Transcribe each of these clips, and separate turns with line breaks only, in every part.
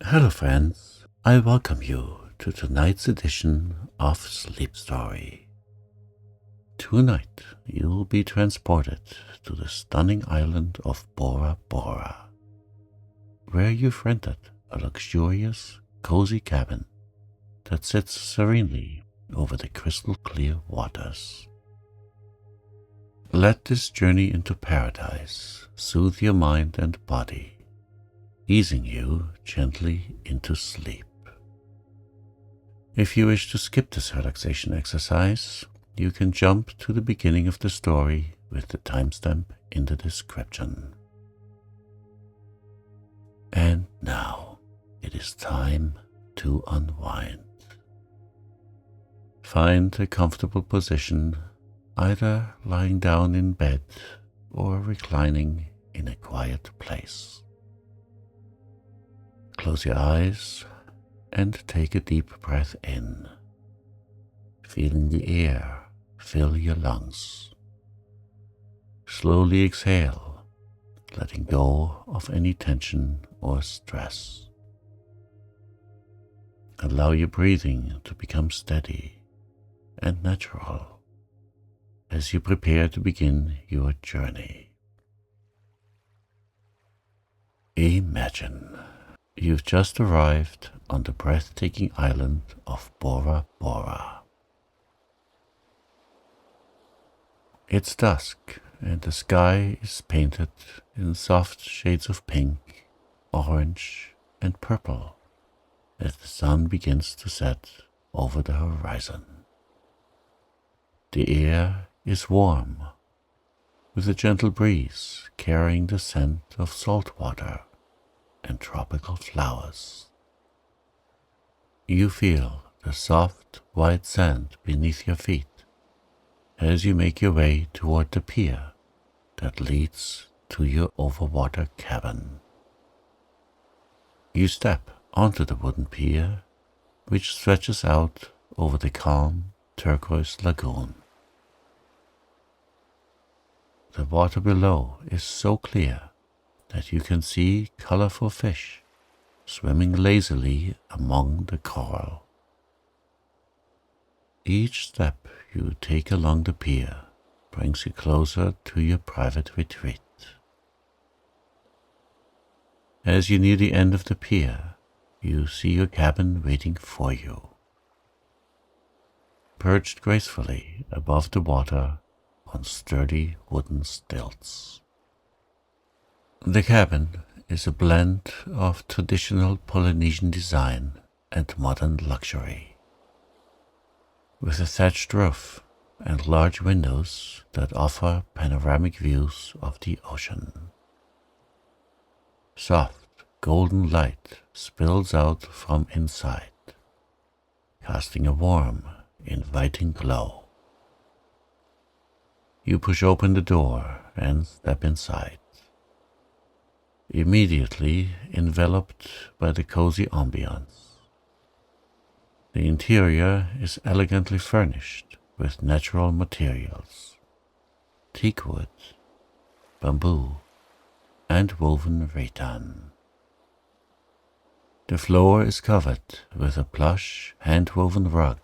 Hello friends, I welcome you to tonight's edition of Sleep Story. Tonight you'll be transported to the stunning island of Bora Bora, where you've rented a luxurious, cozy cabin that sits serenely over the crystal clear waters. Let this journey into paradise soothe your mind and body, easing you gently into sleep. If you wish to skip this relaxation exercise, you can jump to the beginning of the story with the timestamp in the description. And now it is time to unwind. Find a comfortable position, either lying down in bed or reclining in a quiet place. Close your eyes and take a deep breath in, feeling the air fill your lungs. Slowly exhale, letting go of any tension or stress. Allow your breathing to become steady and natural as you prepare to begin your journey. Imagine you've just arrived on the breathtaking island of Bora Bora. It's dusk and the sky is painted in soft shades of pink, orange and purple as the sun begins to set over the horizon. The air is warm, with a gentle breeze carrying the scent of salt water and tropical flowers. You feel the soft white sand beneath your feet as you make your way toward the pier that leads to your overwater cabin. You step onto the wooden pier, which stretches out over the calm turquoise lagoon. The water below is so clear that you can see colorful fish swimming lazily among the coral. Each step you take along the pier brings you closer to your private retreat. As you near the end of the pier, you see your cabin waiting for you. Perched gracefully above the water on sturdy wooden stilts. The cabin is a blend of traditional Polynesian design and modern luxury, with a thatched roof and large windows that offer panoramic views of the ocean. Soft, golden light spills out from inside, casting a warm, inviting glow. You push open the door and step inside, immediately enveloped by the cozy ambience. The interior is elegantly furnished with natural materials, teak wood, bamboo, and woven rattan. The floor is covered with a plush, hand-woven rug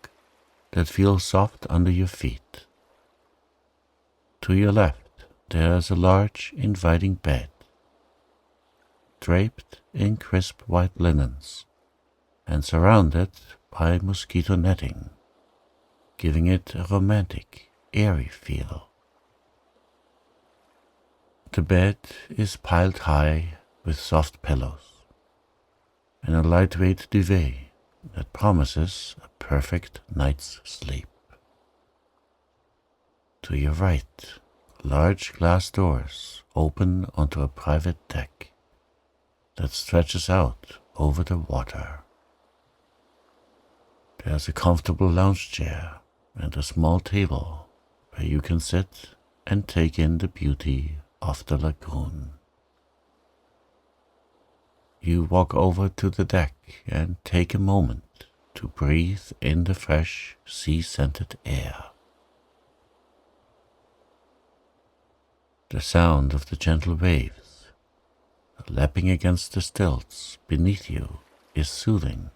that feels soft under your feet. To your left, there is a large, inviting bed, draped in crisp white linens and surrounded by mosquito netting, giving it a romantic, airy feel. The bed is piled high with soft pillows and a lightweight duvet that promises a perfect night's sleep. To your right, large glass doors open onto a private deck that stretches out over the water. There's a comfortable lounge chair and a small table where you can sit and take in the beauty of the lagoon. You walk over to the deck and take a moment to breathe in the fresh, sea-scented air. The sound of the gentle waves lapping against the stilts beneath you is soothing,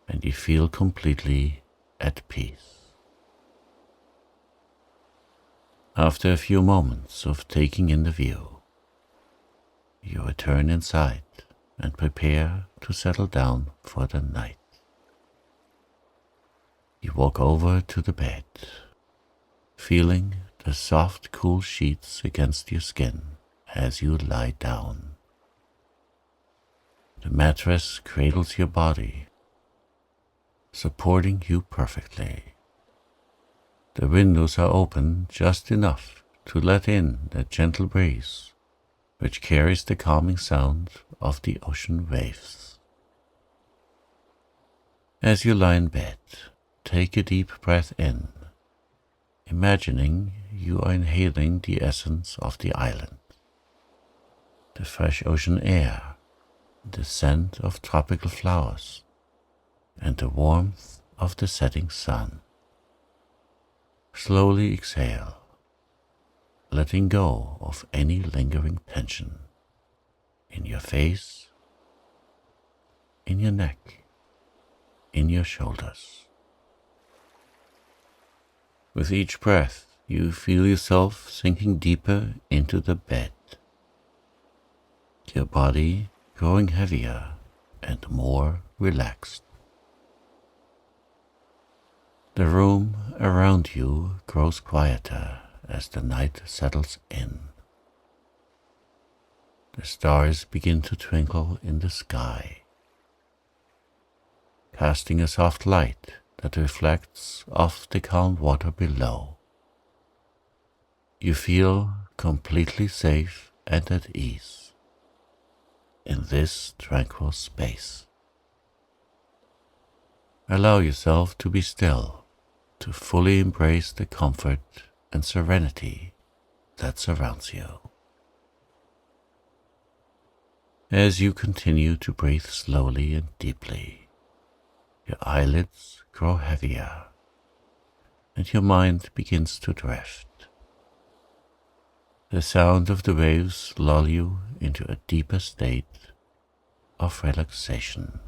and you feel completely at peace. After a few moments of taking in the view, you return inside and prepare to settle down for the night. You walk over to the bed, feeling the soft, cool sheets against your skin as you lie down. The mattress cradles your body, supporting you perfectly. The windows are open just enough to let in the gentle breeze, which carries the calming sound of the ocean waves. As you lie in bed, take a deep breath in, imagining you are inhaling the essence of the island, the fresh ocean air, the scent of tropical flowers, and the warmth of the setting sun. Slowly exhale, letting go of any lingering tension in your face, in your neck, in your shoulders. With each breath, you feel yourself sinking deeper into the bed, your body growing heavier and more relaxed. The room around you grows quieter as the night settles in. The stars begin to twinkle in the sky, casting a soft light that reflects off the calm water below. You feel completely safe and at ease in this tranquil space. Allow yourself to be still, to fully embrace the comfort and serenity that surrounds you. As you continue to breathe slowly and deeply, your eyelids grow heavier and your mind begins to drift. The sound of the waves lull you into a deeper state of relaxation.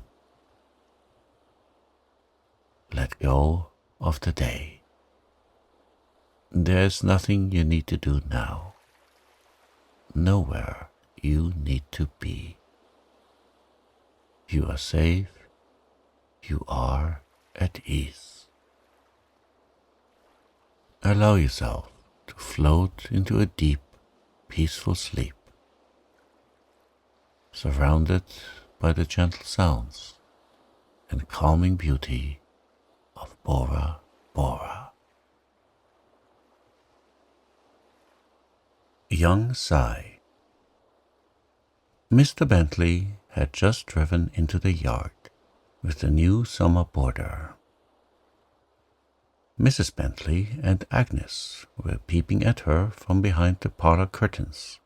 Let go of the day. There is nothing you need to do now. Nowhere you need to be. You are safe. You are at ease. Allow yourself to float into a deep, peaceful sleep, surrounded by the gentle sounds and calming beauty of Bora Bora. Young Sigh. Mr. Bentley had just driven into the yard with the new summer boarder. Mrs. Bentley and Agnes were peeping at her from behind the parlor curtains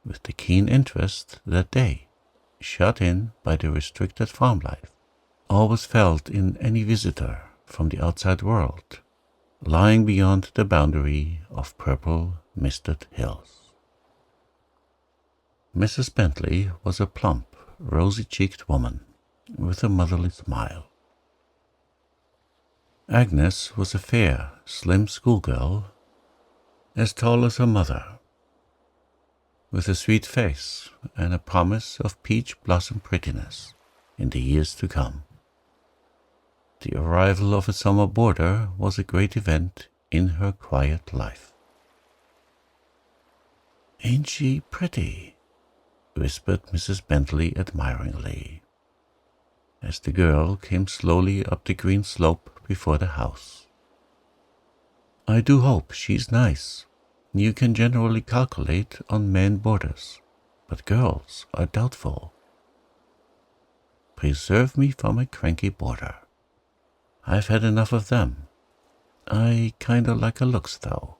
with the keen interest that they, shut in by the restricted farm life, always felt in any visitor from the outside world, lying beyond the boundary of purple misted hills. Mrs. Bentley was a plump, rosy-cheeked woman with a motherly smile. Agnes was a fair, slim schoolgirl, as tall as her mother, with a sweet face and a promise of peach blossom prettiness in the years to come. The arrival of a summer boarder was a great event in her quiet life. "Ain't she pretty?" whispered Mrs. Bentley admiringly, as the girl came slowly up the green slope before the house. "I do hope she's nice. You can generally calculate on men boarders, but girls are doubtful. Preserve me from a cranky boarder. I've had enough of them. I kinda like her looks, though."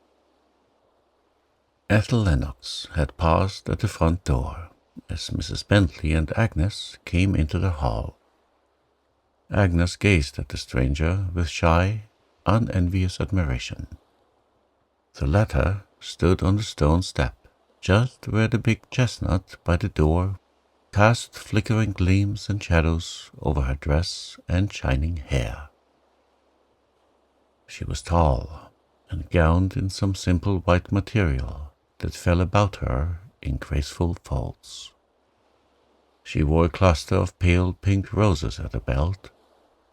Ethel Lennox had paused at the front door as Mrs. Bentley and Agnes came into the hall. Agnes gazed at the stranger with shy, unenvious admiration. The latter stood on the stone step, just where the big chestnut by the door cast flickering gleams and shadows over her dress and shining hair. She was tall and gowned in some simple white material that fell about her in graceful folds. She wore a cluster of pale pink roses at her belt,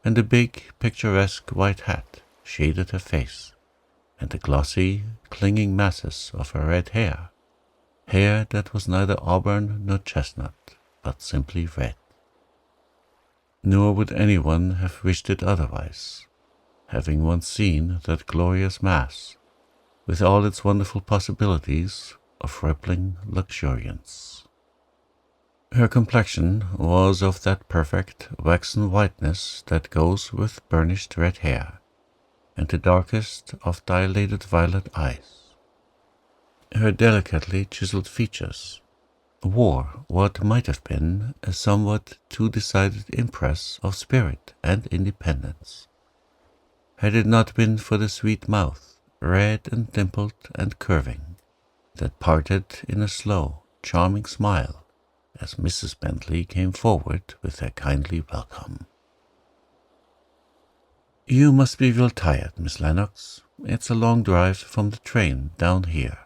and a big, picturesque white hat shaded her face and the glossy, clinging masses of her red hair that was neither auburn nor chestnut, but simply red. Nor would anyone have wished it otherwise, having once seen that glorious mass, with all its wonderful possibilities of rippling luxuriance. Her complexion was of that perfect waxen whiteness that goes with burnished red hair, and the darkest of dilated violet eyes. Her delicately chiseled features wore what might have been a somewhat too decided impress of spirit and independence, had it not been for the sweet mouth, red and dimpled and curving, that parted in a slow, charming smile as Mrs. Bentley came forward with her kindly welcome. "You must be real tired, Miss Lennox. It's a long drive from the train down here.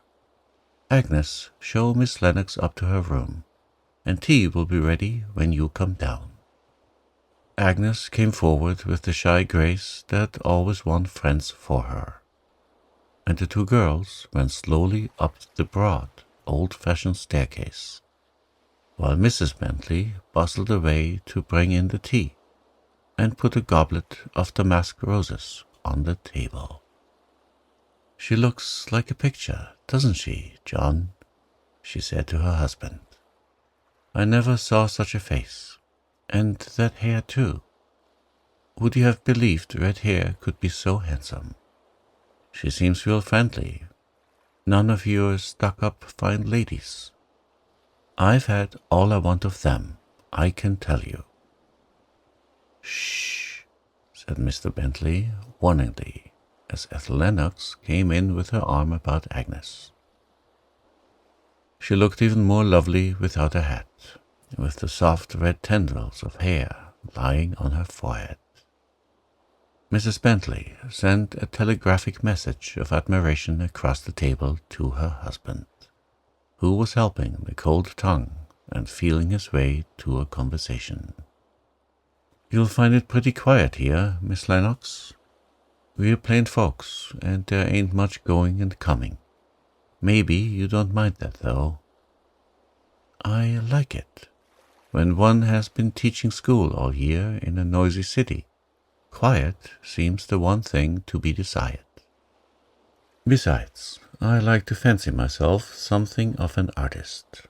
Agnes, show Miss Lennox up to her room, and tea will be ready when you come down." Agnes came forward with the shy grace that always won friends for her, and the two girls went slowly up the broad, old-fashioned staircase, while Mrs. Bentley bustled away to bring in the tea and put a goblet of damask roses on the table. "She looks like a picture, doesn't she, John?" she said to her husband. "I never saw such a face. And that hair, too. Would you have believed red hair could be so handsome? She seems real friendly. None of your stuck-up fine ladies. I've had all I want of them, I can tell you." "Shh," said Mr. Bentley warningly, as Ethel Lennox came in with her arm about Agnes. She looked even more lovely without a hat, with the soft red tendrils of hair lying on her forehead. Mrs. Bentley sent a telegraphic message of admiration across the table to her husband, who was helping the cold tongue and feeling his way to a conversation. "You'll find it pretty quiet here, Miss Lennox. We're plain folks, and there ain't much going and coming. Maybe you don't mind that, though." "I like it. When one has been teaching school all year in a noisy city, quiet seems the one thing to be desired. Besides, I like to fancy myself something of an artist.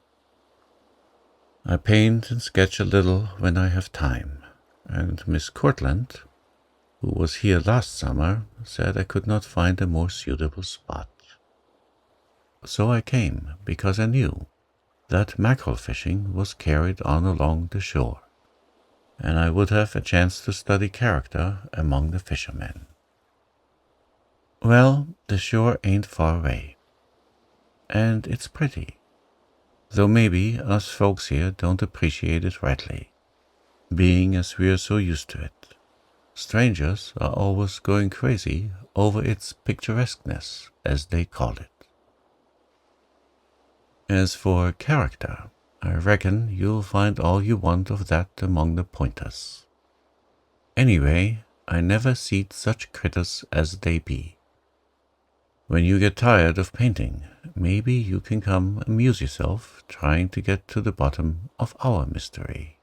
I paint and sketch a little when I have time, and Miss Cortlandt, who was here last summer, said I could not find a more suitable spot. So I came, because I knew that mackerel fishing was carried on along the shore, and I would have a chance to study character among the fishermen. Well, the shore ain't far away, and it's pretty, though maybe us folks here don't appreciate it rightly, being as we're so used to it. Strangers are always going crazy over its picturesqueness, as they call it. As for character, I reckon you'll find all you want of that among the pointers. Anyway, I never seed such critters as they be. When you get tired of painting, maybe you can come amuse yourself trying to get to the bottom of our mystery."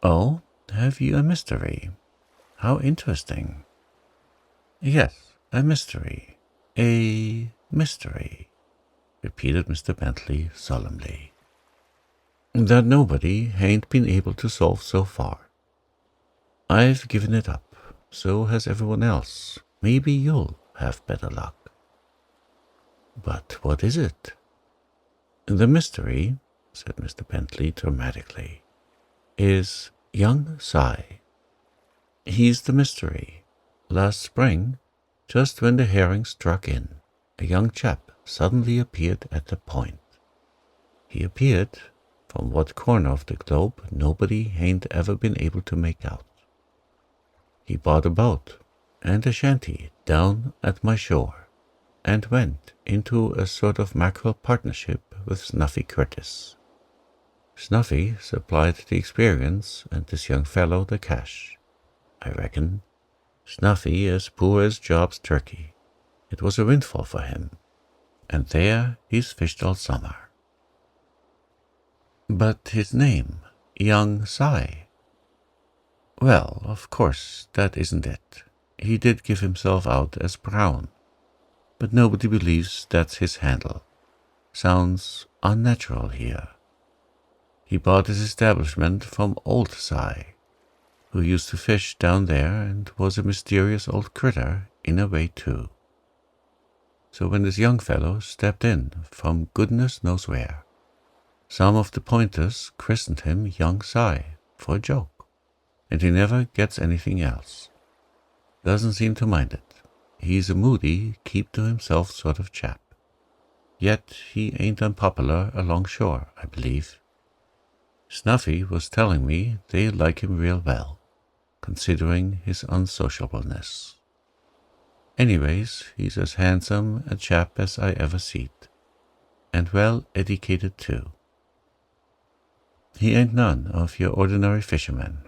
"Oh, have you a mystery? How interesting." "Yes, a mystery. A mystery," repeated Mr. Bentley solemnly, "that nobody hain't been able to solve so far. I've given it up, so has everyone else. Maybe you'll have better luck." "But what is it?" "The mystery," said Mr. Bentley dramatically, "is young Cy. He's the mystery. Last spring, just when the herring struck in, a young chap suddenly appeared at the point. He appeared from what corner of the globe nobody ain't ever been able to make out. He bought a boat and a shanty down at my shore, and went into a sort of mackerel partnership with Snuffy Curtis. Snuffy supplied the experience and this young fellow the cash. I reckon Snuffy as poor as Job's turkey. It was a windfall for him, and there he's fished all summer. But his name, Young Si. Well, of course, that isn't it. He did give himself out as Brown, but nobody believes that's his handle. Sounds unnatural here. He bought his establishment from Old Si, who used to fish down there and was a mysterious old critter in a way too. So when this young fellow stepped in from goodness knows where, some of the pointers christened him Young Si for a joke, and he never gets anything else. Doesn't seem to mind it. He's a moody, keep-to-himself sort of chap. Yet he ain't unpopular alongshore, I believe. Snuffy was telling me they like him real well, considering his unsociableness. Anyways, he's as handsome a chap as I ever seed, and well educated too. He ain't none of your ordinary fisherman.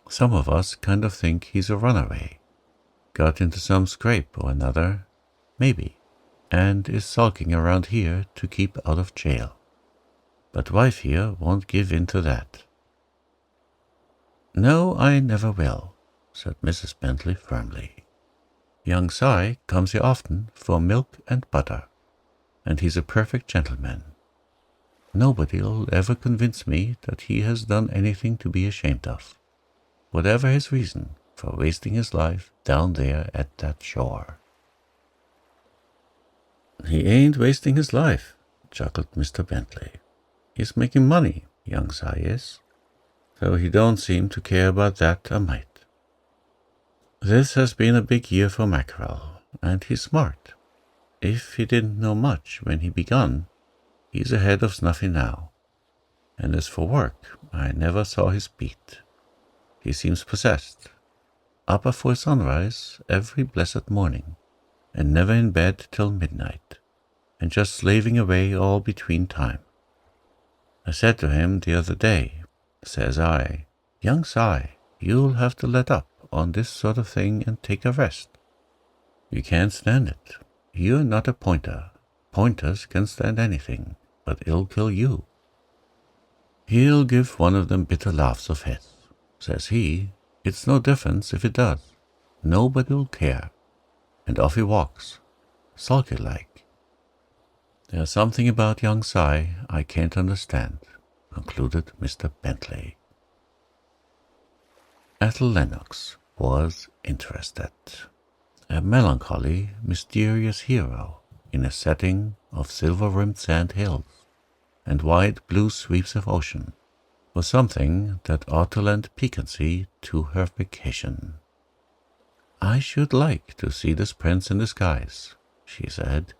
Some of us kind of think he's a runaway, got into some scrape or another, maybe, and is sulking around here to keep out of jail. But wife here won't give in to that. No, I never will, said Mrs. Bentley firmly. Young Si comes here often for milk and butter, and he's a perfect gentleman. Nobody'll ever convince me that he has done anything to be ashamed of, whatever his reason for wasting his life down there at that shore. He ain't wasting his life, chuckled Mr. Bentley. He's making money, Young Si is, though he don't seem to care about that a mite. This has been a big year for mackerel, and he's smart. If he didn't know much when he begun, he's ahead of Snuffy now. And as for work, I never saw his beat. He seems possessed, up before sunrise every blessed morning, and never in bed till midnight, and just slaving away all between time. I said to him the other day, says I, Young Si, you'll have to let up on this sort of thing and take a rest. You can't stand it. You're not a pointer. Pointers can stand anything, but it'll kill you. He'll give one of them bitter laughs of his. Says he, it's no difference if it does. Nobody'll care. And off he walks, sulky-like. There's something about Young Si I can't understand, concluded Mr. Bentley. Ethel Lennox was interested. A melancholy, mysterious hero in a setting of silver-rimmed sand hills and wide blue sweeps of ocean was something that ought to lend piquancy to her vacation. I should like to see this prince in disguise, she said.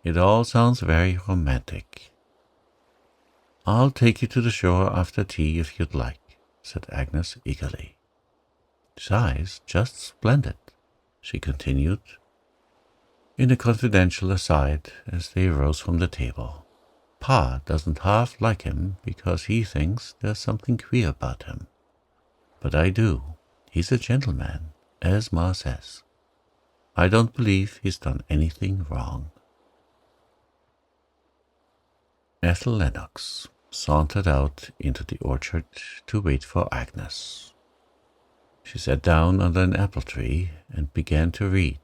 It all sounds very romantic. I'll take you to the shore after tea if you'd like, said Agnes eagerly. Si's just splendid, she continued, in a confidential aside as they rose from the table. Pa doesn't half like him because he thinks there's something queer about him. But I do. He's a gentleman, as Ma says. I don't believe he's done anything wrong. Ethel Lennox sauntered out into the orchard to wait for Agnes. She sat down under an apple tree and began to read,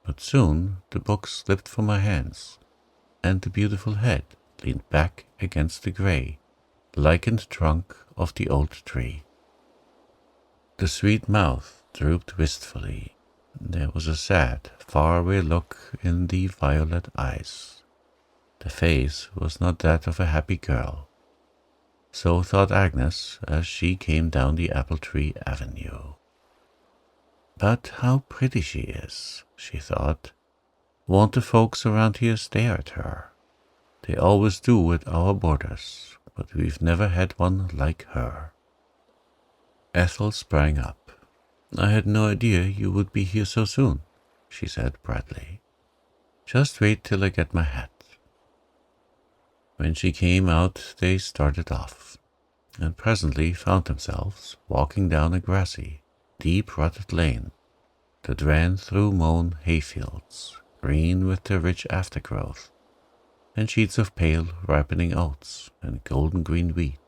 but soon the book slipped from her hands, and the beautiful head leaned back against the grey, lichened trunk of the old tree. The sweet mouth drooped wistfully. There was a sad, far-away look in the violet eyes. The face was not that of a happy girl. So thought Agnes as she came down the apple-tree avenue. But how pretty she is, she thought. Won't the folks around here stare at her? They always do at our borders, but we've never had one like her." Ethel sprang up. "I had no idea you would be here so soon," she said brightly. "Just wait till I get my hat." When she came out, they started off, and presently found themselves walking down a grassy, deep-rutted lane that ran through mown hayfields, green with the rich aftergrowth, and sheets of pale ripening oats and golden-green wheat,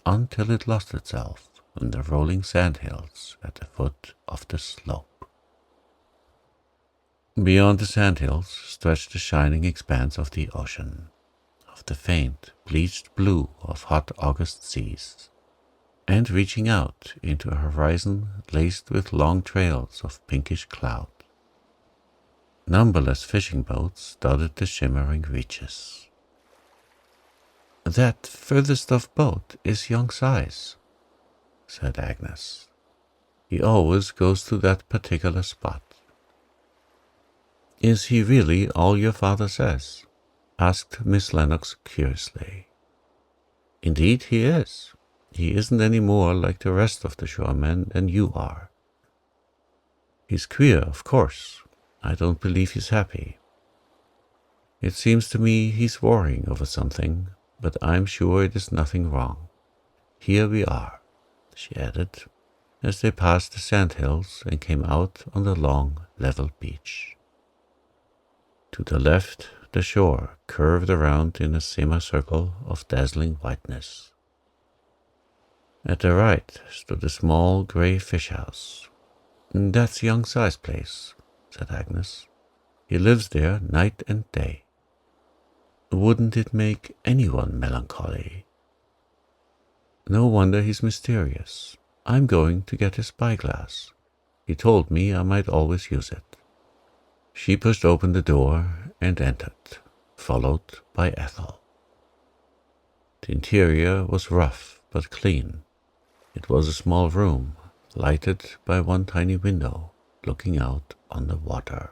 until it lost itself in the rolling sandhills at the foot of the slope. Beyond the sandhills stretched the shining expanse of the ocean, of the faint, bleached blue of hot August seas, and reaching out into a horizon laced with long trails of pinkish cloud. Numberless fishing boats dotted the shimmering reaches. "That furthest off boat is young Si's," said Agnes. "He always goes to that particular spot." "Is he really all your father says?" asked Miss Lennox curiously. "Indeed he is. He isn't any more like the rest of the shoremen than you are. He's queer, of course. I don't believe he's happy. It seems to me he's worrying over something, but I'm sure it is nothing wrong. Here we are," she added, as they passed the sandhills and came out on the long, level beach. To the left, the shore curved around in a semicircle of dazzling whiteness. At the right stood a small grey fish house. "That's young Si's place," said Agnes. "He lives there night and day." "Wouldn't it make anyone melancholy?" "No wonder he's mysterious. I'm going to get his spyglass. He told me I might always use it." She pushed open the door and entered, followed by Ethel. The interior was rough but clean. It was a small room, lighted by one tiny window looking out on the water.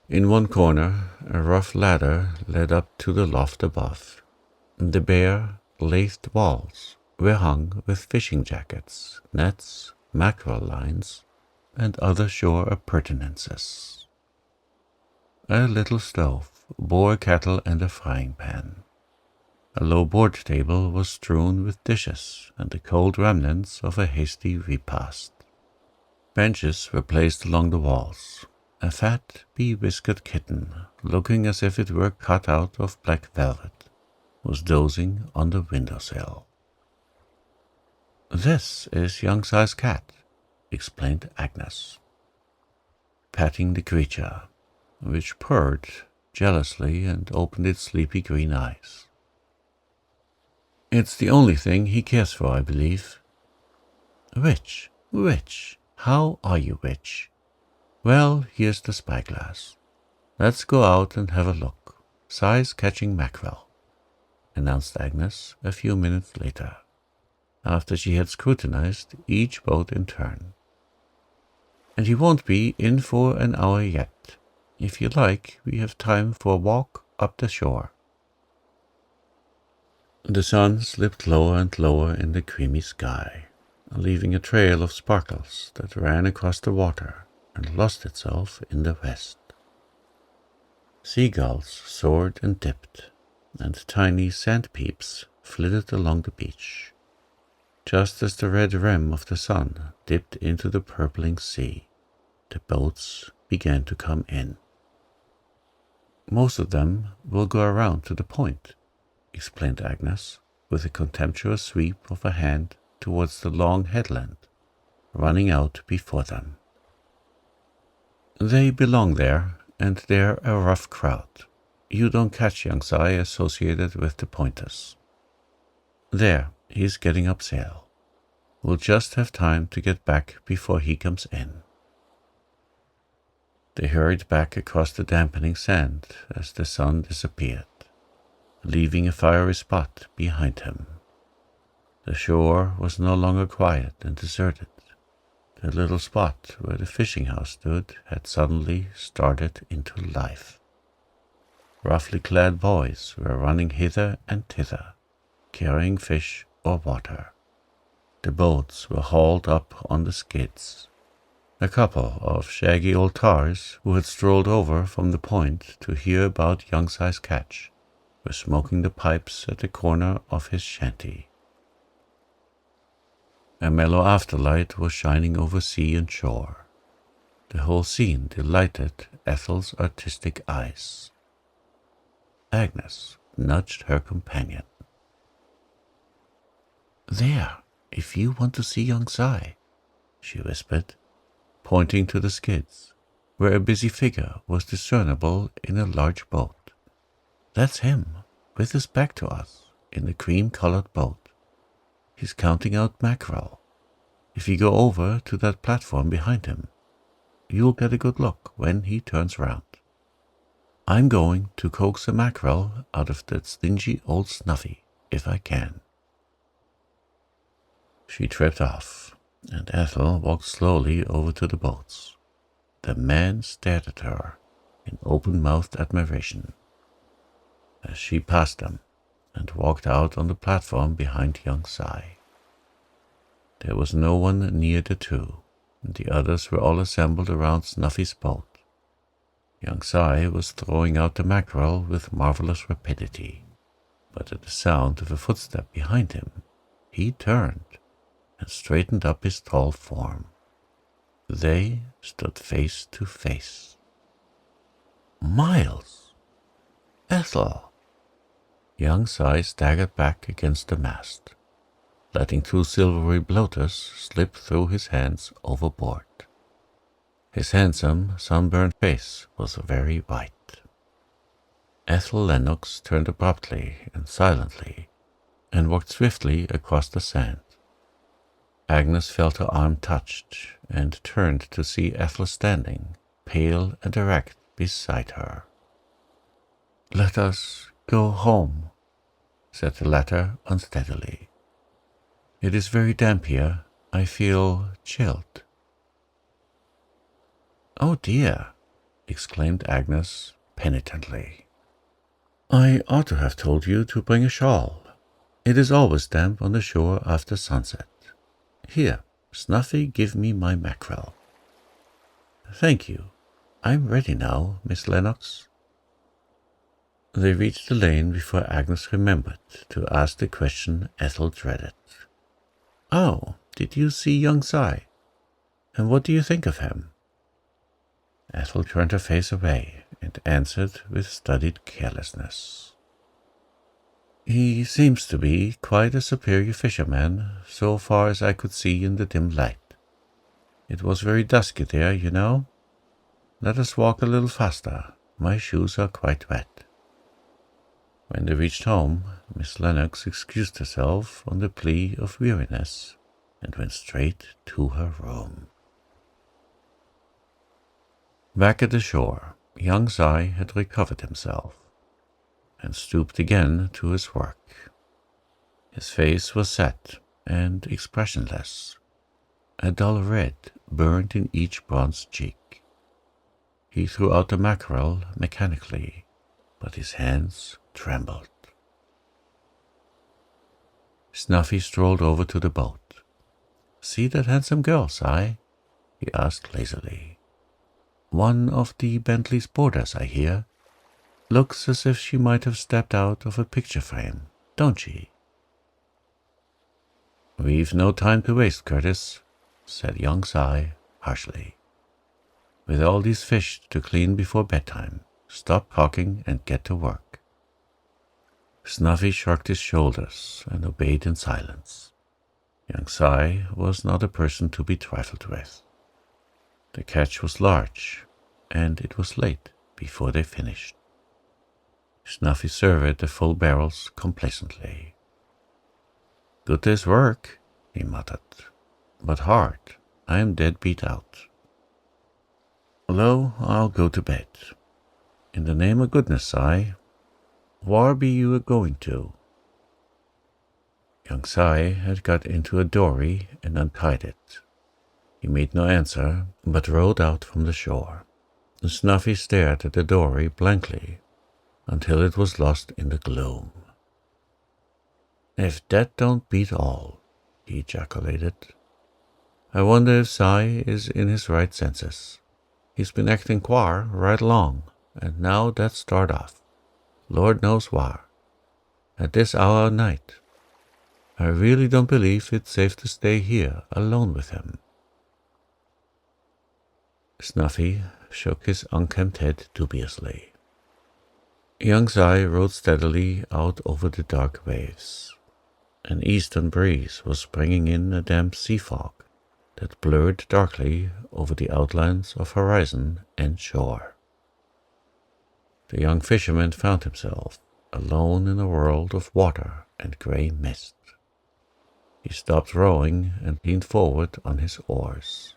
In one corner, a rough ladder led up to the loft above. The bare, lathed walls were hung with fishing jackets, nets, mackerel lines, and other shore appurtenances. A little stove bore a kettle and a frying pan. A low board table was strewn with dishes and the cold remnants of a hasty repast. Benches were placed along the walls. A fat, be-whiskered kitten, looking as if it were cut out of black velvet, was dozing on the windowsill. "This is young Si's cat," explained Agnes, patting the creature, which purred jealously and opened its sleepy green eyes. "It's the only thing he cares for, I believe." "Which? How are you which? Well, here's the spyglass. Let's go out and have a look. Si's catching mackerel," announced Agnes a few minutes later, after she had scrutinized each boat in turn. "And he won't be in for an hour yet. If you like, we have time for a walk up the shore." The sun slipped lower and lower in the creamy sky, leaving a trail of sparkles that ran across the water and lost itself in the west. Seagulls soared and dipped, and tiny sand-peeps flitted along the beach, just as the red rim of the sun dipped into the purpling sea. The boats began to come in. "Most of them will go around to the point," explained Agnes, with a contemptuous sweep of a hand towards the long headland running out before them. "They belong there, and they're a rough crowd. You don't catch young Si associated with the pointers. There, he's getting up sail. We'll just have time to get back before he comes in." They hurried back across the dampening sand as the sun disappeared, leaving a fiery spot behind him. The shore was no longer quiet and deserted. The little spot where the fishing house stood had suddenly started into life. roughly clad boys were running hither and thither, carrying fish or water. The boats were hauled up on the skids. A couple of shaggy old tars who had strolled over from the point to hear about young Sai's catch were smoking the pipes at the corner of his shanty. A mellow afterlight was shining over sea and shore. The whole scene delighted Ethel's artistic eyes. Agnes nudged her companion. "There, if you want to see young Sai," she whispered, pointing to the skids, where a busy figure was discernible in a large boat. "That's him, with his back to us, in the cream-colored boat. He's counting out mackerel. If you go over to that platform behind him, you'll get a good look when he turns round. I'm going to coax a mackerel out of that stingy old Snuffy, if I can." She tripped off, and Ethel walked slowly over to the boats. The man stared at her in open-mouthed admiration as she passed them and walked out on the platform behind young Sai. There was no one near the two, and the others were all assembled around Snuffy's boat. Young Sai was throwing out the mackerel with marvelous rapidity, but at the sound of a footstep behind him, he turned and straightened up his tall form. They stood face to face. "Miles! Ethel!" Young Sai staggered back against the mast, letting two silvery bloaters slip through his hands overboard. His handsome, sunburned face was very white. Ethel Lennox turned abruptly and silently and walked swiftly across the sand. Agnes felt her arm touched and turned to see Ethel standing, pale and erect, beside her. "Let us go home," said the latter unsteadily. "It is very damp here. I feel chilled." "Oh dear," exclaimed Agnes penitently. "I ought to have told you to bring a shawl. It is always damp on the shore after sunset. Here, Snuffy, give me my mackerel." "Thank you. I'm ready now, Miss Lennox." They reached the lane before Agnes remembered to ask the question Ethel dreaded. "Oh, did you see young Sai? And what do you think of him?" Ethel turned her face away and answered with studied carelessness. "He seems to be quite a superior fisherman, so far as I could see in the dim light. It was very dusky there, you know. Let us walk a little faster. My shoes are quite wet." When they reached home, Miss Lennox excused herself on the plea of weariness and went straight to her room. Back at the shore, young Sai had recovered himself and stooped again to his work. His face was set and expressionless. A dull red burned in each bronzed cheek. He threw out the mackerel mechanically, but his hands trembled. Snuffy strolled over to the boat. "See that handsome girl, Sai?" he asked lazily. "One of the Bentley's boarders, I hear. Looks as if she might have stepped out of a picture frame, don't she?" "We've no time to waste, Curtis," said young Sai harshly. "With all these fish to clean before bedtime, stop talking and get to work." Snuffy shrugged his shoulders and obeyed in silence. Young Sai was not a person to be trifled with. The catch was large, and it was late before they finished. Snuffy surveyed the full barrels complacently. "Good day's work," he muttered, "but hard. I am dead beat out. Lo, I'll go to bed. In the name of goodness, Sai, whar be you a-going to?" Young Sai had got into a dory and untied it. He made no answer, but rowed out from the shore. Snuffy stared at the dory blankly. until it was lost in the gloom. "If that don't beat all," he ejaculated. "I wonder if Si is in his right senses. He's been acting queer right along, and now that start off, Lord knows where, at this hour of night. I really don't believe it's safe to stay here alone with him." Snuffy shook his unkempt head dubiously. Young Si rode steadily out over the dark waves. An eastern breeze was bringing in a damp sea fog that blurred darkly over the outlines of horizon and shore. The young fisherman found himself alone in a world of water and grey mist. He stopped rowing and leaned forward on his oars.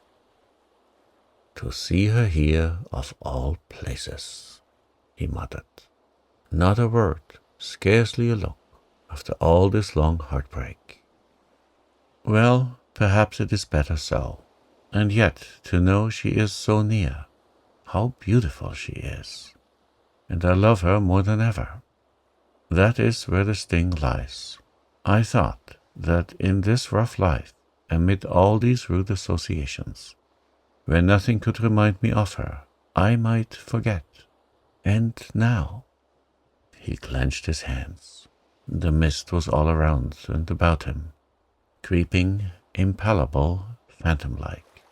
"To see her here of all places," he muttered. "Not a word, scarcely a look, after all this long heartbreak. Well, perhaps it is better so. And yet, to know she is so near, how beautiful she is. And I love her more than ever. That is where the sting lies. I thought that in this rough life, amid all these rude associations, where nothing could remind me of her, I might forget. And now—" He clenched his hands. The mist was all around and about him, creeping, impalpable, phantom-like.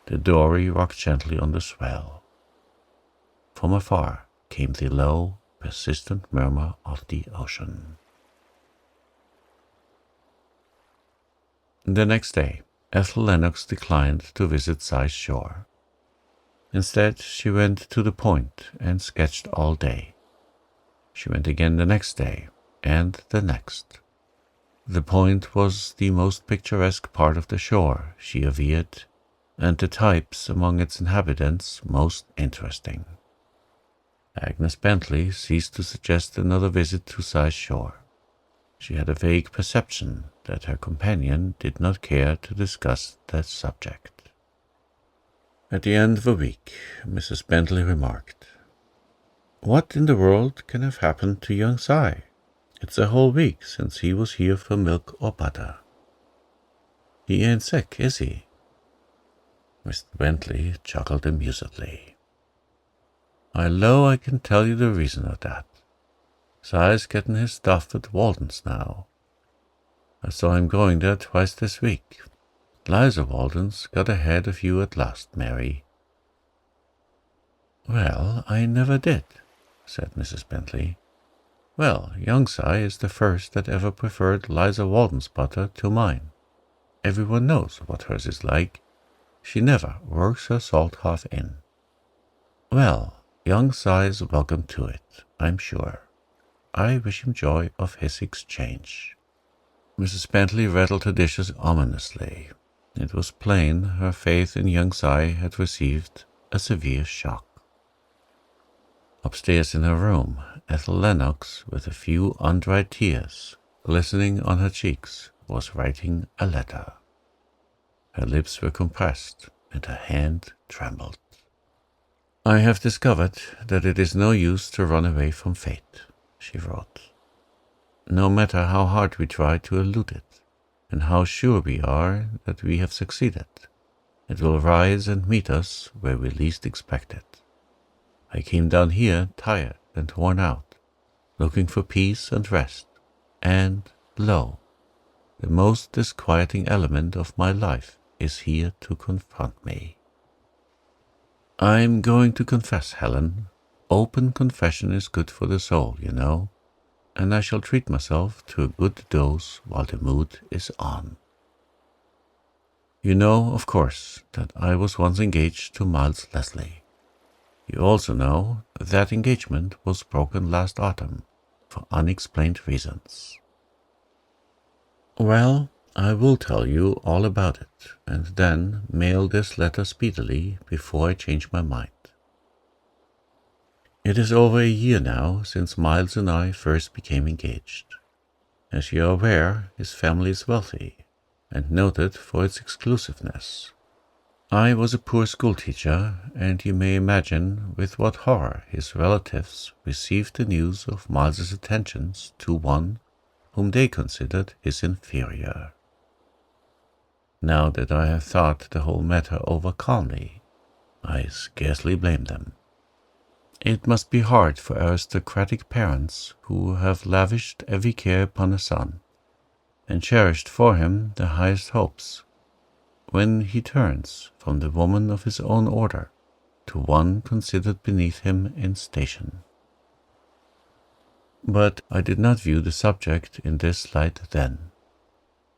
The dory rocked gently on the swell. From afar came the low, persistent murmur of the ocean. The next day, Ethel Lennox declined to visit Si's shore. Instead, she went to the point and sketched all day. She went again the next day, and the next. The point was the most picturesque part of the shore, she averred, and the types among its inhabitants most interesting. Agnes Bentley ceased to suggest another visit to Si's shore. She had a vague perception that her companion did not care to discuss that subject. At the end of a week, Mrs. Bentley remarked, "What in the world can have happened to young Si? It's a whole week since he was here for milk or butter." "He ain't sick, is he?" Mr. Bentley chuckled amusedly. "I low I can tell you the reason of that. Si's getting his stuff at Walden's now. I saw him going there twice this week. Liza Walden's got ahead of you at last, Mary." "Well, I never did," said Mrs. Bentley. "Well, young Si is the first that ever preferred Liza Walden's butter to mine. Everyone knows what hers is like. She never works her salt half in. Well, young Si is welcome to it, I'm sure. I wish him joy of his exchange." Mrs. Bentley rattled her dishes ominously. It was plain her faith in young Si had received a severe shock. Upstairs in her room, Ethel Lennox, with a few undried tears glistening on her cheeks, was writing a letter. Her lips were compressed and her hand trembled. "I have discovered that it is no use to run away from fate," she wrote. "No matter how hard we try to elude it, and how sure we are that we have succeeded, it will rise and meet us where we least expect it. I came down here tired and worn out, looking for peace and rest, and, lo, the most disquieting element of my life is here to confront me. I'm going to confess, Helen. Open confession is good for the soul, you know, and I shall treat myself to a good dose while the mood is on. You know, of course, that I was once engaged to Miles Leslie. You also know that engagement was broken last autumn for unexplained reasons. Well, I will tell you all about it, and then mail this letter speedily before I change my mind. It is over a year now since Miles and I first became engaged. As you are aware, his family is wealthy and noted for its exclusiveness. I was a poor schoolteacher, and you may imagine with what horror his relatives received the news of Miles's attentions to one whom they considered his inferior. Now that I have thought the whole matter over calmly, I scarcely blame them. It must be hard for aristocratic parents who have lavished every care upon a son, and cherished for him the highest hopes, when he turns from the woman of his own order to one considered beneath him in station. But I did not view the subject in this light then,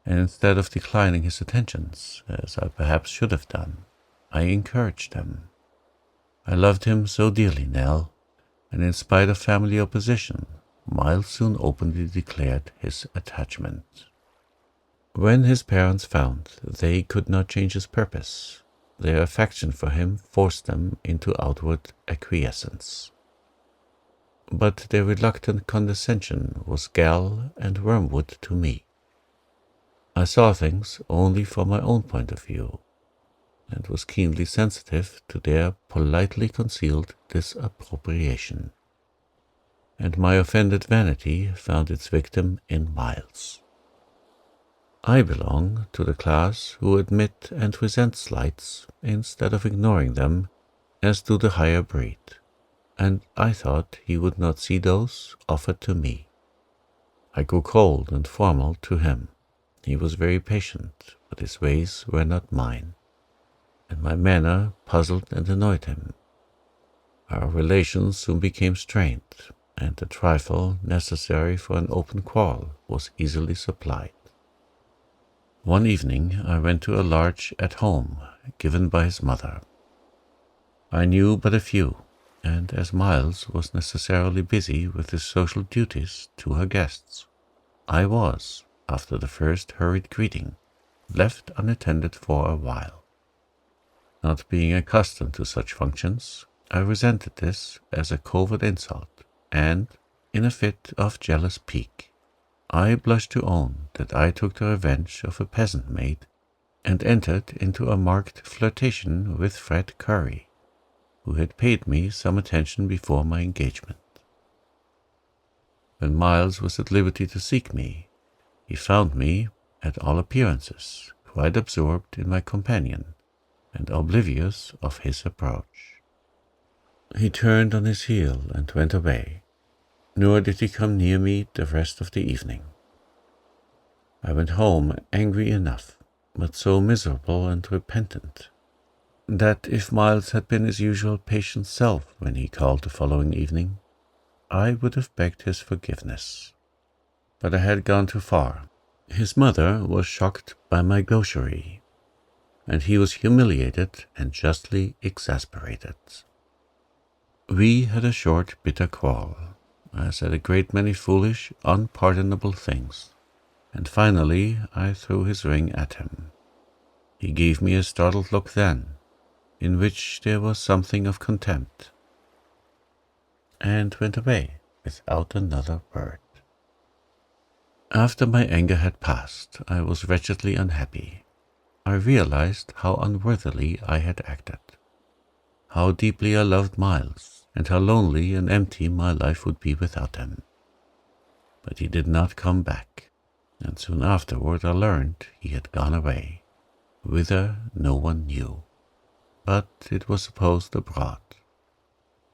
and instead of declining his attentions, as I perhaps should have done, I encouraged them. I loved him so dearly, Nell, and in spite of family opposition, Miles soon openly declared his attachment. When his parents found they could not change his purpose, their affection for him forced them into outward acquiescence. But their reluctant condescension was gall and wormwood to me. I saw things only from my own point of view, and was keenly sensitive to their politely concealed disapprobation, and my offended vanity found its victim in Miles. I belong to the class who admit and resent slights instead of ignoring them, as do the higher breed, and I thought he would not see those offered to me. I grew cold and formal to him. He was very patient, but his ways were not mine, and my manner puzzled and annoyed him. Our relations soon became strained, and the trifle necessary for an open quarrel was easily supplied. One evening I went to a large at-home given by his mother. I knew but a few, and as Miles was necessarily busy with his social duties to her guests, I was, after the first hurried greeting, left unattended for a while. Not being accustomed to such functions, I resented this as a covert insult, and, in a fit of jealous pique, I blush to own that I took the revenge of a peasant maid, and entered into a marked flirtation with Fred Curry, who had paid me some attention before my engagement. When Miles was at liberty to seek me, he found me, at all appearances, quite absorbed in my companion, and oblivious of his approach. He turned on his heel and went away, nor did he come near me the rest of the evening. I went home angry enough, but so miserable and repentant, that if Miles had been his usual patient self when he called the following evening, I would have begged his forgiveness. But I had gone too far. His mother was shocked by my gaucherie, and he was humiliated and justly exasperated. We had a short, bitter quarrel. I said a great many foolish, unpardonable things, and finally I threw his ring at him. He gave me a startled look then, in which there was something of contempt, and went away without another word. After my anger had passed, I was wretchedly unhappy. I realized how unworthily I had acted, how deeply I loved Miles, and how lonely and empty my life would be without him. But he did not come back, and soon afterward I learned he had gone away, whither no one knew, but it was supposed abroad.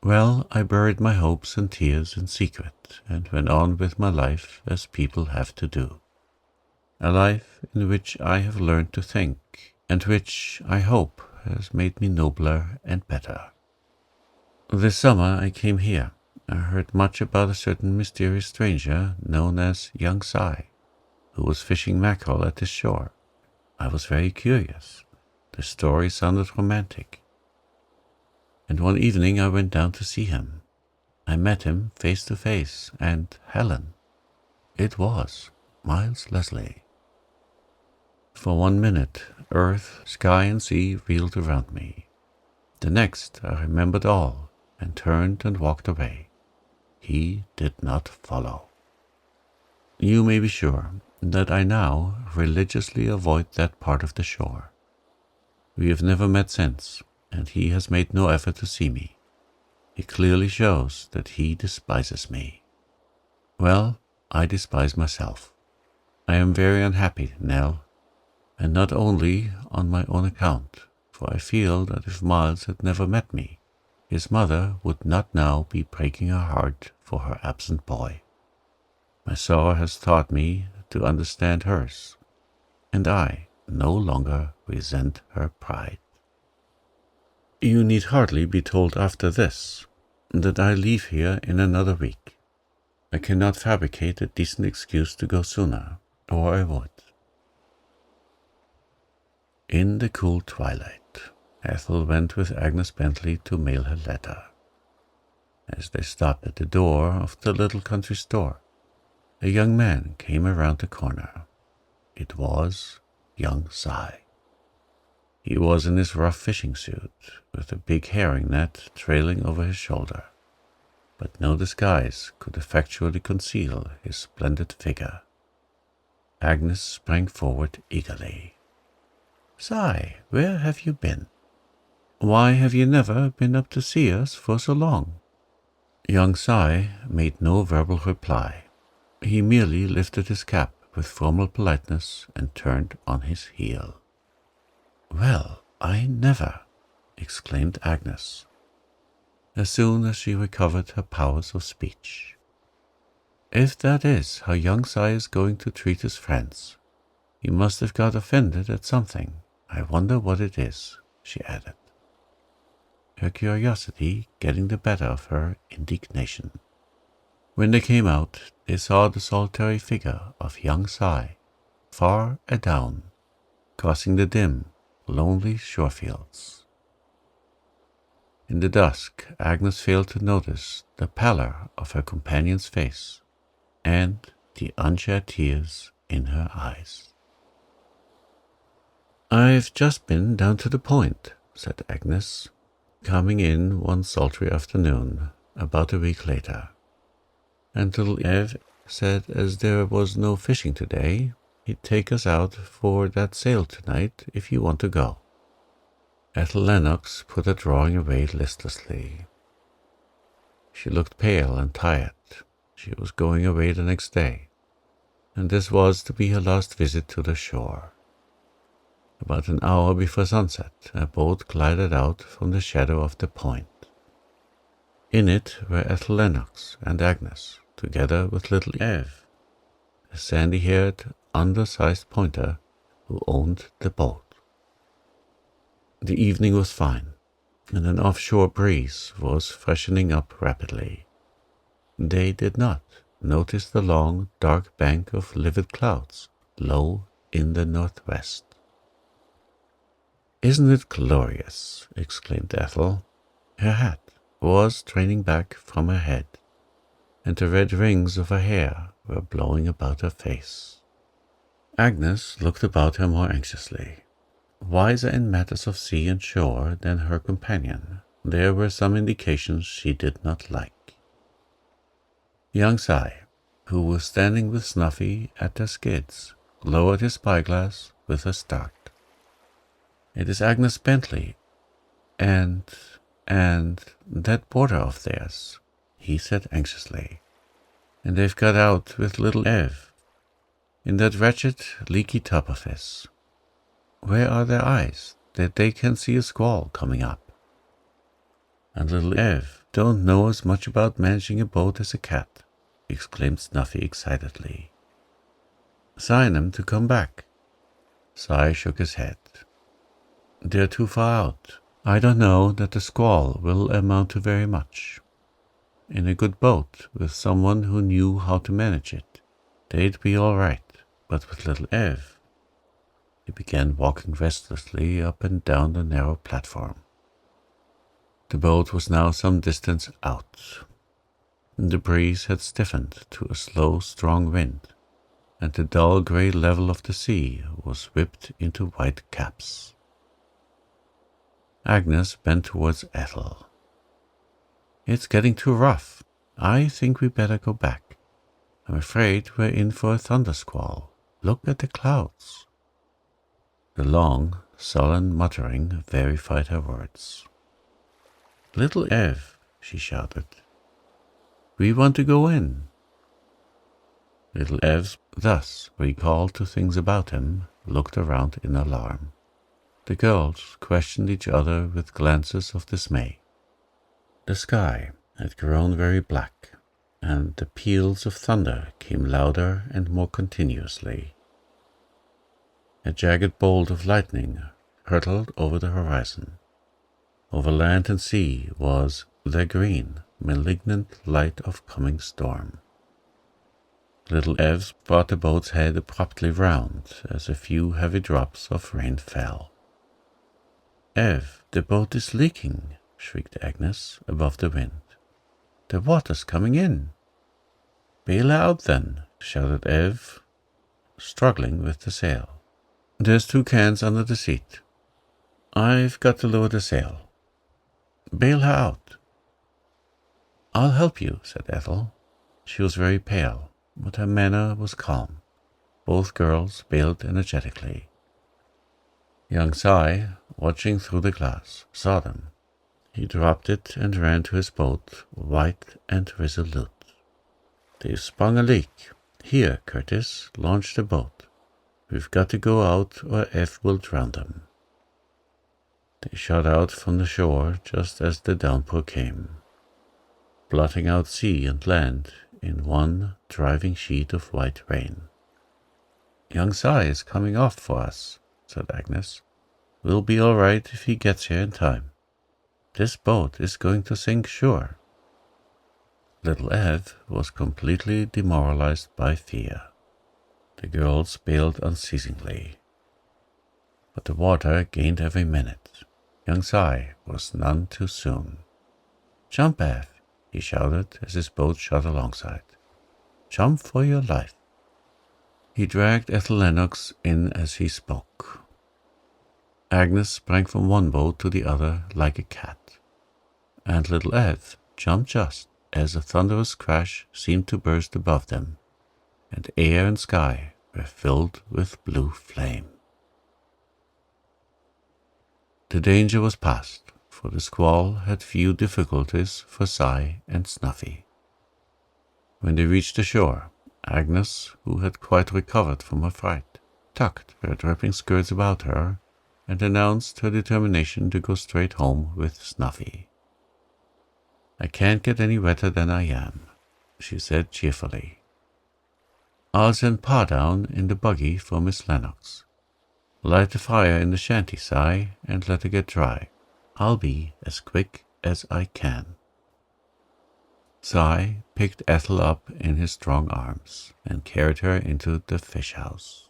Well, I buried my hopes and tears in secret, and went on with my life as people have to do. A life in which I have learned to think, and which, I hope, has made me nobler and better. This summer I came here. I heard much about a certain mysterious stranger known as Young Si, who was fishing mackerel at this shore. I was very curious. The story sounded romantic. And one evening I went down to see him. I met him face to face, and Helen, it was Miles Leslie. For 1 minute, earth, sky, and sea reeled around me. The next I remembered all, and turned and walked away. He did not follow. You may be sure that I now religiously avoid that part of the shore. We have never met since, and he has made no effort to see me. It clearly shows that he despises me. Well, I despise myself. I am very unhappy, Nell, and not only on my own account, for I feel that if Miles had never met me, his mother would not now be breaking her heart for her absent boy. My sorrow has taught me to understand hers, and I no longer resent her pride. You need hardly be told after this that I leave here in another week. I cannot fabricate a decent excuse to go sooner, or I would. In the cool twilight, Ethel went with Agnes Bentley to mail her letter. As they stopped at the door of the little country store, a young man came around the corner. It was young Si. He was in his rough fishing suit, with a big herring net trailing over his shoulder, but no disguise could effectually conceal his splendid figure. Agnes sprang forward eagerly. "Si, where have you been? Why have you never been up to see us for so long?" Young Si made no verbal reply. He merely lifted his cap with formal politeness and turned on his heel. "Well, I never!" exclaimed Agnes, as soon as she recovered her powers of speech. "If that is how young Si is going to treat his friends, he must have got offended at something. I wonder what it is," she added, her curiosity getting the better of her indignation. When they came out, they saw the solitary figure of young Si, far adown, crossing the dim, lonely shore fields. In the dusk, Agnes failed to notice the pallor of her companion's face and the unshed tears in her eyes. "I've just been down to the point," said Agnes, coming in one sultry afternoon about a week later. "And little Ev said as there was no fishing today, he'd take us out for that sail tonight if you want to go." Ethel Lennox put her drawing away listlessly. She looked pale and tired. She was going away the next day, and this was to be her last visit to the shore. About an hour before sunset, a boat glided out from the shadow of the point. In it were Ethel Lennox and Agnes, together with little Ev, a sandy-haired, undersized pointer who owned the boat. The evening was fine, and an offshore breeze was freshening up rapidly. They did not notice the long, dark bank of livid clouds low in the northwest. "Isn't it glorious?" exclaimed Ethel. Her hat was trailing back from her head, and the red rings of her hair were blowing about her face. Agnes looked about her more anxiously. Wiser in matters of sea and shore than her companion, there were some indications she did not like. Young Si, who was standing with Snuffy at their skids, lowered his spyglass with a start. "It is Agnes Bentley and that boarder of theirs," he said anxiously. "And they've got out with little Ev in that wretched, leaky tub of his. Where are their eyes that they can see a squall coming up? And little Ev don't know as much about managing a boat as a cat," exclaimed Snuffy excitedly. "Sign 'em to come back." Si shook his head. "They're too far out. I don't know that the squall will amount to very much. In a good boat, with someone who knew how to manage it, they'd be all right. But with little Ev—" He began walking restlessly up and down the narrow platform. The boat was now some distance out. The breeze had stiffened to a slow, strong wind, and the dull grey level of the sea was whipped into white caps. Agnes bent towards Ethel. "It's getting too rough. I think we better go back. I'm afraid we're in for a thunder squall. Look at the clouds." The long, sullen muttering verified her words. "Little Ev," she shouted, "we want to go in." Little Ev, thus recalled to things about him, looked around in alarm. The girls questioned each other with glances of dismay. The sky had grown very black, and the peals of thunder came louder and more continuously. A jagged bolt of lightning hurtled over the horizon. Over land and sea was the green, malignant light of coming storm. Little Ev brought the boat's head abruptly round as a few heavy drops of rain fell. "Ev, the boat is leaking," shrieked Agnes above the wind. "The water's coming in." "Bail out then," shouted Ev, struggling with the sail. "There's 2 cans under the seat. I've got to lower the sail. Bail her out." "I'll help you," said Ethel. She was very pale, but her manner was calm. Both girls bailed energetically. Young Si, watching through the glass, saw them. He dropped it and ran to his boat, white and resolute. "They've sprung a leak. Here, Curtis, launch the boat. We've got to go out or F will drown them." They shot out from the shore just as the downpour came, blotting out sea and land in one driving sheet of white rain. "Young Si is coming off for us," said Agnes. "We'll be all right if he gets here in time. This boat is going to sink sure." Little Ev was completely demoralized by fear. The girls bailed unceasingly, but the water gained every minute. Young Si was none too soon. "Jump, Ev," he shouted as his boat shot alongside. "Jump for your life." He dragged Ethel Lennox in as he spoke. Agnes sprang from one boat to the other like a cat, and little Ev jumped just as a thunderous crash seemed to burst above them, and air and sky were filled with blue flame. The danger was past, for the squall had few difficulties for Si and Snuffy. When they reached the shore, Agnes, who had quite recovered from her fright, tucked her dripping skirts about her and announced her determination to go straight home with Snuffy. "I can't get any wetter than I am," she said cheerfully. "I'll send Pa down in the buggy for Miss Lennox. Light the fire in the shanty, Si, and let her get dry. I'll be as quick as I can." Si picked Ethel up in his strong arms and carried her into the fish house.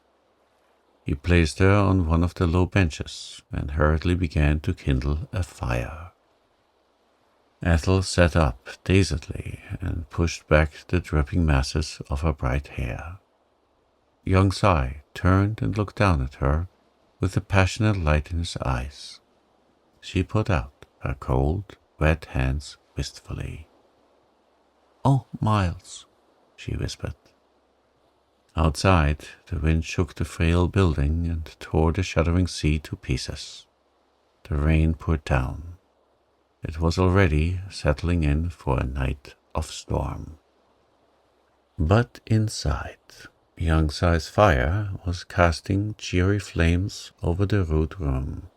He placed her on one of the low benches and hurriedly began to kindle a fire. Ethel sat up dazedly and pushed back the dripping masses of her bright hair. Young Si turned and looked down at her with a passionate light in his eyes. She put out her cold, wet hands wistfully. "Oh, Miles," she whispered. Outside, the wind shook the frail building and tore the shuddering sea to pieces. The rain poured down. It was already settling in for a night of storm. But inside, young Si's fire was casting cheery flames over the rude room.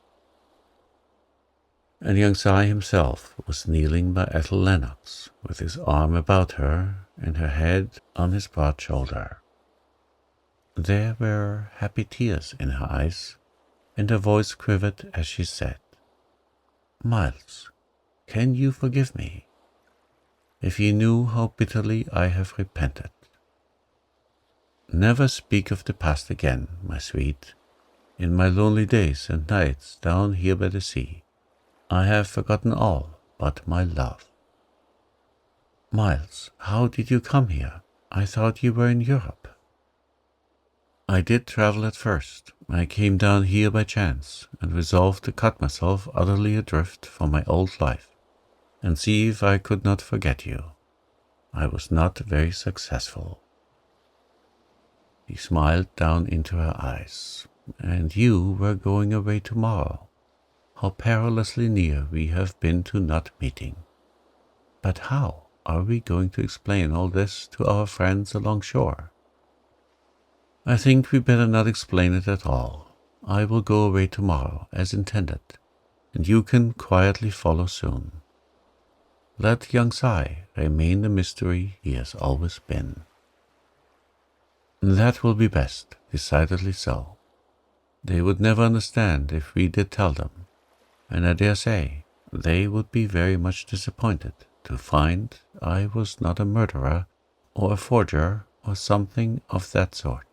And young Si himself was kneeling by Ethel Lennox, with his arm about her and her head on his broad shoulder. There were happy tears in her eyes, and her voice quivered as she said, "Miles, can you forgive me? If you knew how bitterly I have repented. Never speak of the past again, my sweet. In my lonely days and nights down here by the sea, I have forgotten all but my love." "Miles, how did you come here? I thought you were in Europe." "I did travel at first. I came down here by chance and resolved to cut myself utterly adrift from my old life and see if I could not forget you. I was not very successful." He smiled down into her eyes. and you were going away tomorrow. How perilously near we have been to not meeting. But how are we going to explain all this to our friends along shore? I think we better not explain it at all. I will go away tomorrow, as intended, and you can quietly follow soon. Let young Si remain the mystery he has always been. That will be best, decidedly so. They would never understand if we did tell them, and I dare say they would be very much disappointed to find I was not a murderer or a forger or something of that sort.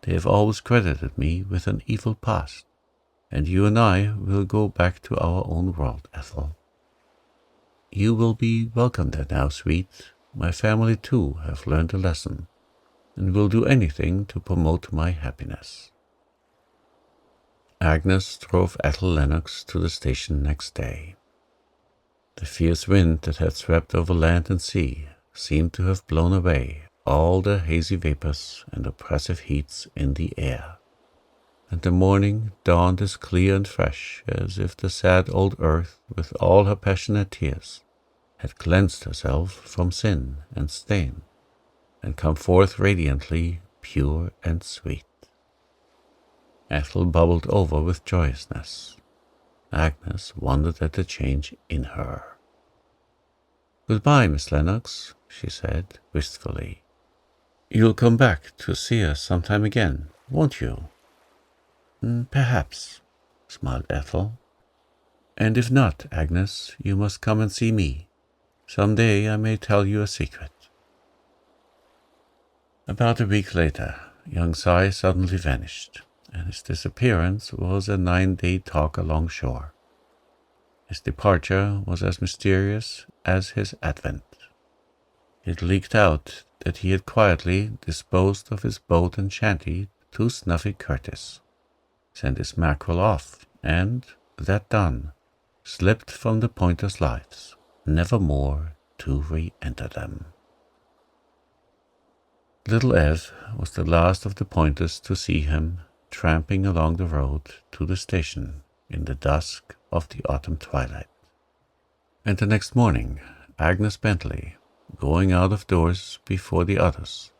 They have always credited me with an evil past, and you and I will go back to our own world, Ethel. You will be welcome there now, sweet. My family, too, have learned a lesson, and will do anything to promote my happiness. Agnes drove Ethel Lennox to the station next day. The fierce wind that had swept over land and sea seemed to have blown away all the hazy vapors and oppressive heats in the air, and the morning dawned as clear and fresh as if the sad old earth, with all her passionate tears, had cleansed herself from sin and stain, and come forth radiantly pure and sweet. Ethel bubbled over with joyousness. Agnes wondered at the change in her. "Goodbye, Miss Lennox," she said wistfully. "You'll come back to see us sometime again, won't you?" "Perhaps," smiled Ethel. "And if not, Agnes, you must come and see me. Some day I may tell you a secret." About a week later, young Si suddenly vanished, and his disappearance was a 9-day talk along shore. His departure was as mysterious as his advent. It leaked out that he had quietly disposed of his boat and shanty to Snuffy Curtis, sent his mackerel off, and, that done, slipped from the Pointers' lives, never more to re-enter them. Little Ev was the last of the Pointers to see him tramping along the road to the station in the dusk of the autumn twilight. And the next morning, Agnes Bentley, going out of doors before the others,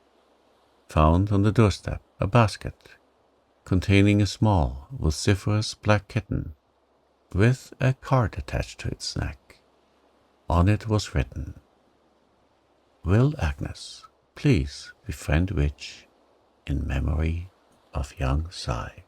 found on the doorstep a basket containing a small, vociferous black kitten with a card attached to its neck. On it was written, "Will Agnes please befriend Witch in memory of young Si?"